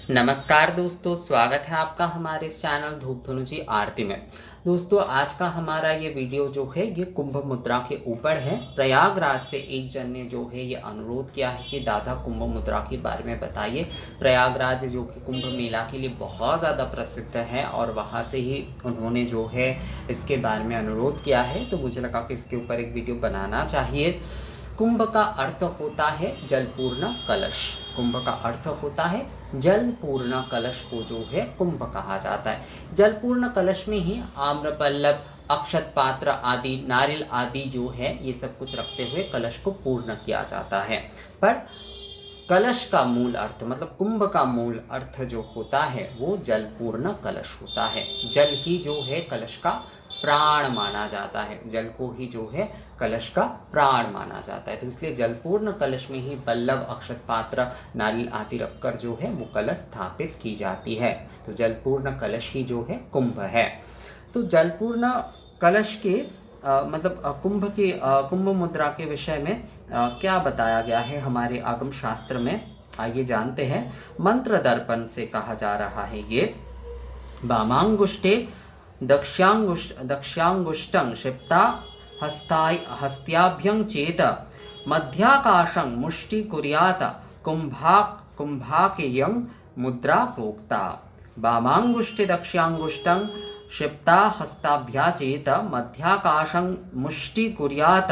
नमस्कार दोस्तों, स्वागत है आपका हमारे इस चैनल धूप धनु जी आरती में। दोस्तों, आज का हमारा ये वीडियो जो है ये कुंभ मुद्रा के ऊपर है। प्रयागराज से एक जन ने जो है ये अनुरोध किया है कि दादा कुंभ मुद्रा के बारे में बताइए। प्रयागराज जो कि कुंभ मेला के लिए बहुत ज़्यादा प्रसिद्ध है और वहाँ से ही उन्होंने जो है इसके बारे में अनुरोध किया है, तो मुझे लगा कि इसके ऊपर एक वीडियो बनाना चाहिए। कुंभ का अर्थ होता है जलपूर्ण कलश। कुंभ का अर्थ होता है जलपूर्ण कलश को जो है कुंभ कहा जाता है। जलपूर्ण कलश में ही आम्रपल्लव, अक्षत पात्र आदि, नारियल आदि जो है ये सब कुछ रखते हुए कलश को पूर्ण किया जाता है। पर कलश का मूल अर्थ मतलब कुंभ का मूल अर्थ जो होता है वो जलपूर्ण कलश होता है। जल ही जो है कलश का प्राण माना जाता है। जल को ही जो है कलश का प्राण माना जाता है, तो इसलिए जलपूर्ण कलश में ही पल्लव, अक्षत पात्र, नारियल आदि रखकर जो है वो कलश स्थापित की जाती है। तो जलपूर्ण कलश ही जो है कुंभ है। तो जलपूर्ण कलश के कुंभ मुद्रा के विषय में क्या बताया गया है हमारे आगम शास्त्र में, आइए जानते हैं। मंत्र दर्पण से कहा जा रहा है ये वामांगुष्टे दक्ष्यांगुष्टं क्षिप्ता हस्त्याभ्यं चेत मध्याकाशं मुष्टि कुर्यात कुंभाकेयं मुद्रा प्रोक्ता। वामांगुष्टे दक्ष्यांगुष्टं क्षिप्ता हस्ताभ्या चेत मध्याकाशं मुष्टि कुर्यात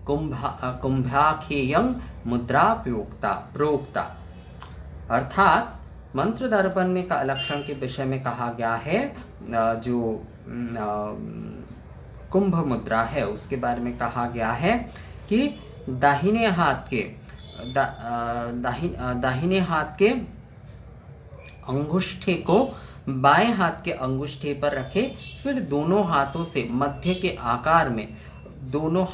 कुंभाखेयं मुद्रा प्रोक्ता। अर्थात मंत्र दर्पण में का लक्षण के विषय में कहा गया है। जो कुंभ मुद्रा है उसके बारे में कहा गया है कि दाहिने हाथ के अंगूठे को बाएं हाथ के अंगूठे पर रखे, फिर दोनों हाथों से मध्य के आकार में दोनों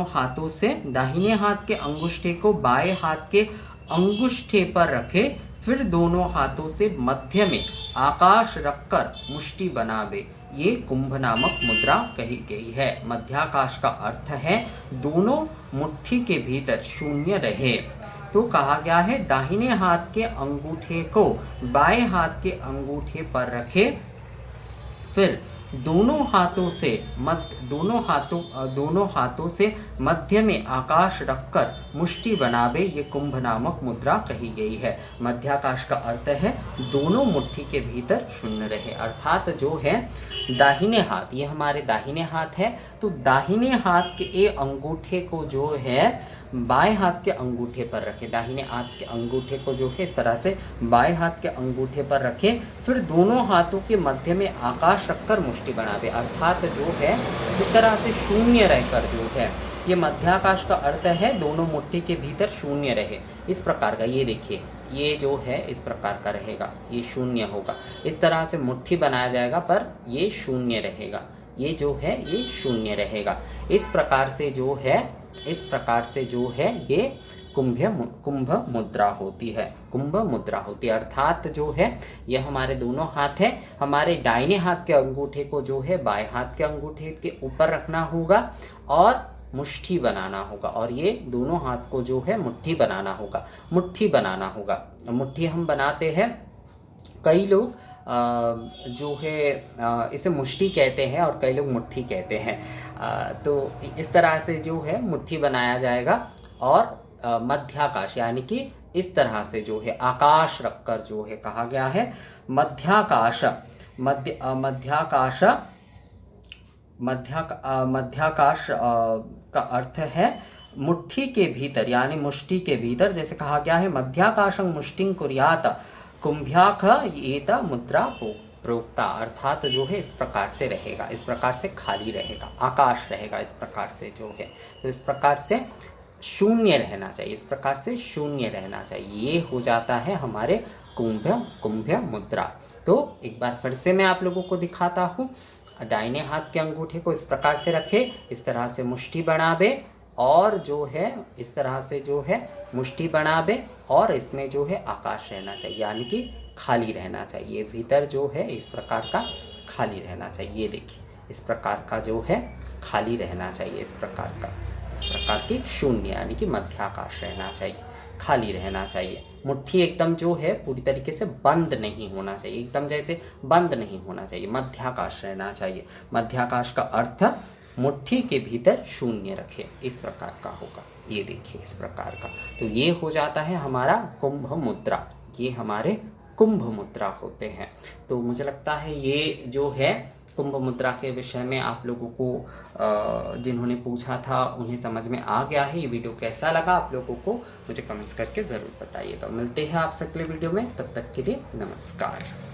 हाथों से दाहिने हाथ के अंगूठे को बाएं हाथ के अंगूठे पर रखे, फिर दोनों हाथों से मध्य में आकाश रखकर मुष्टि बनावे। ये कुंभ नामक मुद्रा कही गई है। मध्याकाश का अर्थ है दोनों मुट्ठी के भीतर शून्य रहे। तो कहा गया है दाहिने हाथ के अंगूठे को बाएं हाथ के अंगूठे पर रखे, फिर दोनों हाथों से मध्य में आकाश रखकर मुष्टि बनावे। ये कुंभ नामक मुद्रा कही गई है। मध्याकाश का अर्थ है दोनों मुट्ठी के भीतर शून्य रहे, अर्थात जो है दाहिने हाथ, ये हमारे दाहिने हाथ है, तो दाहिने हाथ के अंगूठे को जो है बाएं हाथ के अंगूठे पर रखे। दाहिने हाथ के अंगूठे को जो है इस तरह से बाएं हाथ के अंगूठे पर रखे, फिर दोनों हाथों के मध्य में आकाश रखकर मुष्टि बनावे। अर्थात जो है इस तरह से शून्य रहकर जो है, ये मध्याकाश का अर्थ है दोनों मुट्ठी के भीतर शून्य रहे। इस प्रकार का ये देखिए, ये जो है इस प्रकार का रहेगा, ये शून्य होगा। इस तरह से मुट्ठी बनाया जाएगा पर ये शून्य रहेगा, ये जो है ये शून्य रहेगा। इस प्रकार से जो है ये कुंभ मुद्रा होती है। कुंभ मुद्रा होती है अर्थात जो है ये हमारे दोनों हाथ है, हमारे दाहिने हाथ के अंगूठे को जो है बाएं हाथ के अंगूठे के ऊपर रखना होगा और मुट्ठी बनाना होगा, और ये दोनों हाथ को जो है मुट्ठी बनाना होगा। मुट्ठी हम बनाते हैं, कई लोग जो है इसे मुष्टि कहते हैं और कई लोग मुट्ठी कहते हैं। तो इस तरह से जो है मुट्ठी बनाया जाएगा और मध्याकाश यानी कि इस तरह से जो है आकाश रखकर जो है कहा गया है मध्याकाश का अर्थ है मुट्ठी के भीतर यानी मुष्टि के भीतर। जैसे कहा गया है मध्याकाशं मुष्टिं कुर्यात कुंभ्याख एत मुद्रा प्रोक्ता। अर्थात जो है इस प्रकार से रहेगा, इस प्रकार से खाली रहेगा, आकाश रहेगा इस प्रकार से जो है, तो इस प्रकार से शून्य रहना चाहिए, इस प्रकार से शून्य रहना चाहिए। ये हो जाता है हमारे कुंभ मुद्रा। तो एक बार फिर से मैं आप लोगों को दिखाता हूँ। दाहिने हाथ के अंगूठे को इस प्रकार से रखे, इस तरह से मुष्टि बनावे और जो है इस तरह से जो है मुष्टि बनावे और इसमें जो है आकाश रहना चाहिए यानी कि खाली रहना चाहिए। भीतर जो है इस प्रकार का खाली रहना चाहिए। ये देखिए इस प्रकार का जो है खाली रहना चाहिए, इस प्रकार की शून्य यानी कि मध्याकाश रहना चाहिए। खाली रहना चाहिए। मुट्ठी एकदम जो है पूरी तरीके से बंद नहीं होना चाहिए, एकदम जैसे बंद नहीं होना चाहिए, मध्याकाश रहना चाहिए। मध्याकाश का अर्थ मुट्ठी के भीतर शून्य रखे, इस प्रकार का होगा। ये देखिए इस प्रकार का, तो ये हो जाता है हमारा कुंभ मुद्रा। ये हमारे कुंभ मुद्रा होते हैं। तो मुझे लगता है ये जो है कुंभ मुद्रा के विषय में आप लोगों को जिन्होंने पूछा था उन्हें समझ में आ गया है। ये वीडियो कैसा लगा आप लोगों को मुझे कमेंट्स करके ज़रूर बताइएगा। मिलते हैं आपसे अगले वीडियो में, तब तक के लिए नमस्कार।